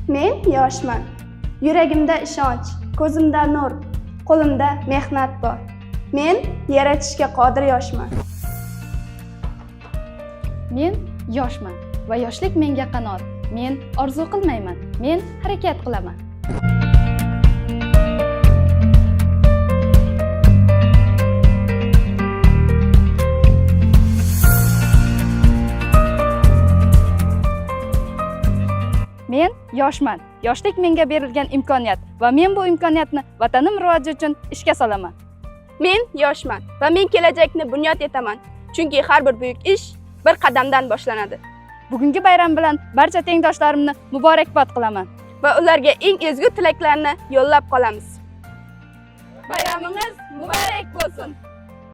Men yoshman. Yuragimda ishonch, ko'zimda nur, qo'limda mehnat bor. Men yaratishga qodir yoshman. Men yoshman va yoshlik menga qanot. Men orzu qilmayman, men harakat qilaman. Men yoshman. Yoshlik menga berilgan imkoniyat va men bu imkoniyatni vatanim rivoji uchun ishga solaman. Men yoshman va men kelajakni bunyod etaman. Chunki har bir buyuk ish bir qadamdan boshlanadi. Bugungi bayram bilan barcha tengdoshlarimni muborakbod qilaman Va ularga eng ezgu tilaklarni yo'llab qolamiz. Bayramingiz muborak bo'lsin.